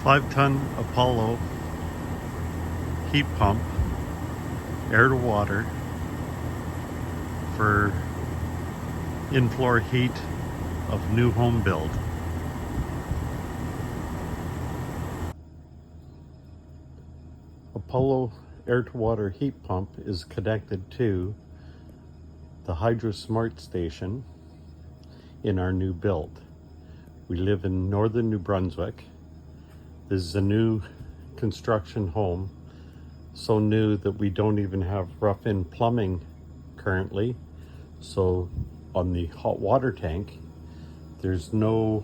5-ton Apollo heat pump, air to water, for in-floor heat of new home build. Apollo air to water heat pump is connected to the Hydro Smart Station in our new build. We live in northern New Brunswick. This is a new construction home, so new that we don't even have rough-in plumbing currently. So on the hot water tank, there's no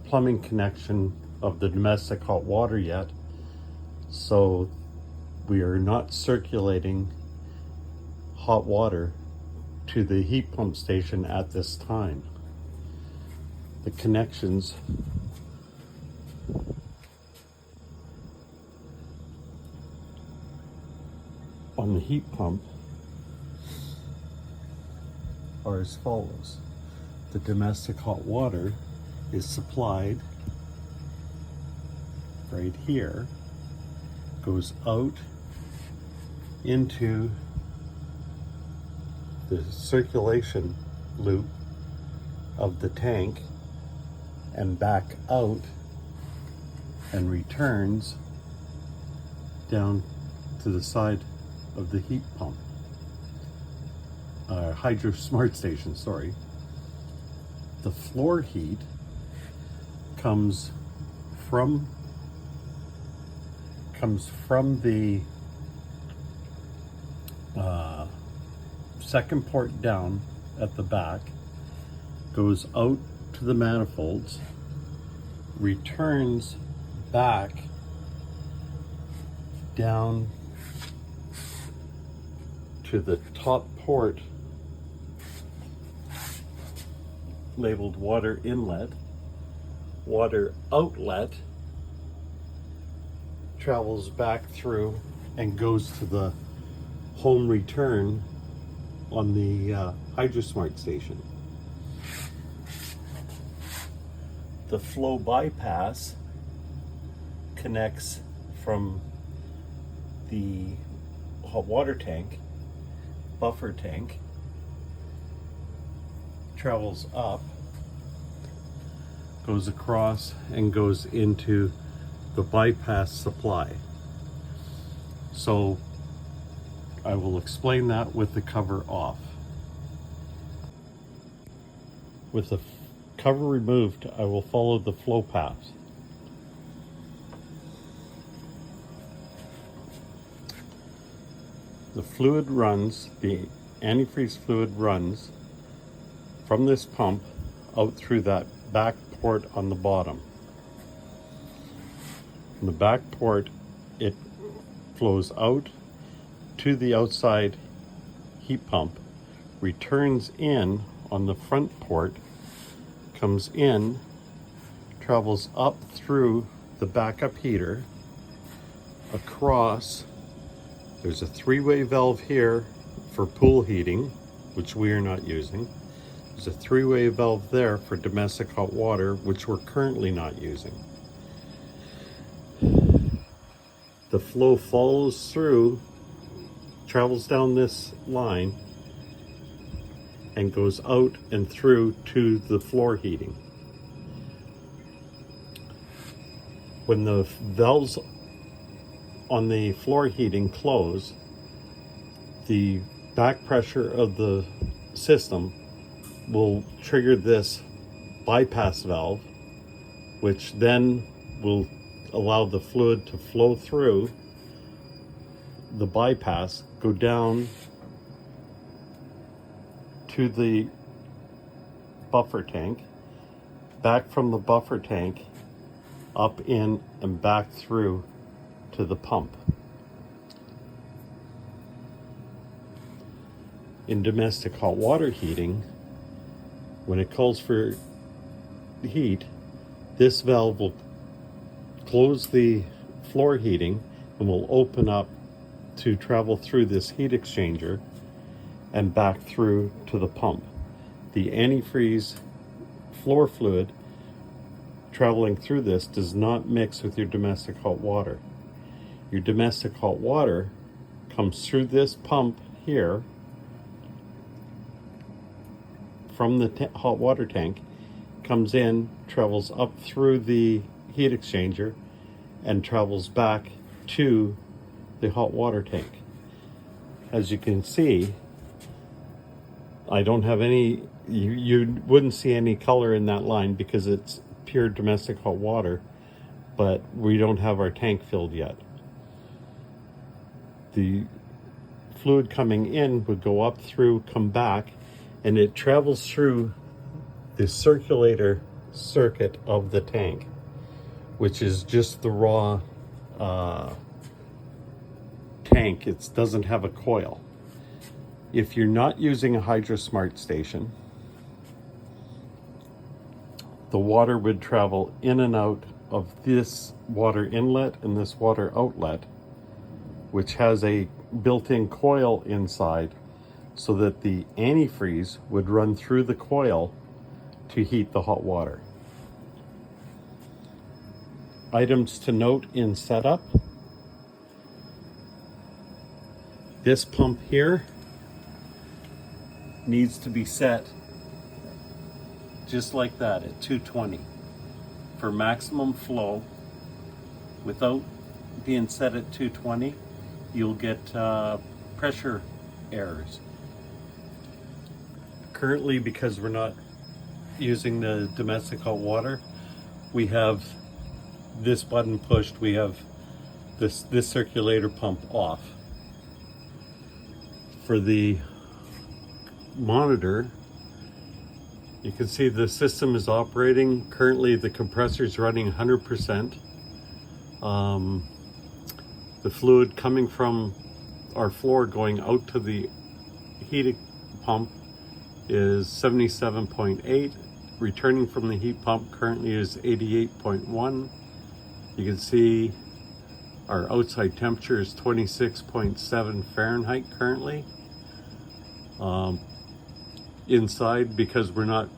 plumbing connection of the domestic hot water yet. So we are not circulating hot water to the heat pump station at this time. The connections on the heat pump are as follows. The domestic hot water is supplied right here, goes out into the circulation loop of the tank and back out and returns down to the side of the heat pump. Hydro Smart Station, sorry. The floor heat comes from the second port down at the back, goes out to the manifolds, returns back down to the top port labeled water inlet. Water outlet travels back through and goes to the home return on the Hydro Smart Station. The flow bypass connects from the hot water tank, buffer tank, travels up, goes across and goes into the bypass supply. So I will explain that with the cover off. With the cover removed, I will follow the flow path. The fluid runs, the antifreeze fluid runs from this pump out through that back port on the bottom. From the back port, it flows out to the outside heat pump, returns in on the front port, comes in, travels up through the backup heater, across. There's a three-way valve here for pool heating, which we are not using. There's a three-way valve there for domestic hot water, which we're currently not using. The flow follows through, travels down this line, and goes out and through to the floor heating. When the valves on the floor heating close, the back pressure of the system will trigger this bypass valve, which then will allow the fluid to flow through the bypass, go down to the buffer tank, back from the buffer tank, up in and back through to the pump. In domestic hot water heating, when it calls for heat, this valve will close the floor heating and will open up to travel through this heat exchanger and back through to the pump. The antifreeze floor fluid traveling through this does not mix with your domestic hot water. Your domestic hot water comes through this pump here from the hot water tank, comes in, travels up through the heat exchanger, and travels back to the hot water tank. As you can see, I don't have any, you wouldn't see any color in that line because it's pure domestic hot water, but we don't have our tank filled yet. The fluid coming in would go up through, come back, and it travels through the circulator circuit of the tank, which is just the raw tank. It doesn't have a coil. If you're not using a HydroSmart station, the water would travel in and out of this water inlet and this water outlet, which has a built-in coil inside, so that the antifreeze would run through the coil to heat the hot water. Items to note in setup: this pump here needs to be set just like that at 220 for maximum flow. Without being set at 220, you'll get pressure errors. Currently, because we're not using the domestic hot water, we have this button pushed, we have this circulator pump off. For the monitor, you can see the system is operating. Currently the compressor is running 100%. The fluid coming from our floor going out to the heat pump is 77.8. Returning from the heat pump currently is 88.1. You can see our outside temperature is 26.7 Fahrenheit currently. Inside, because we're not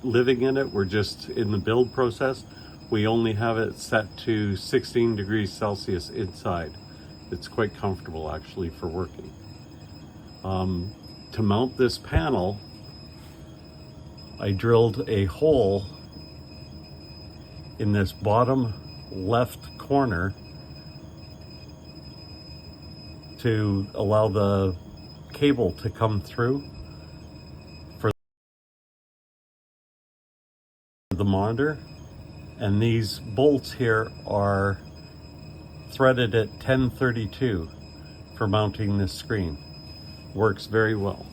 living in it, we're just in the build process, we only have it set to 16 degrees Celsius inside. It's quite comfortable actually for working. To mount this panel, I drilled a hole in this bottom left corner to allow the cable to come through for the monitor. And these bolts here are threaded at 1032 for mounting this screen. Works very well.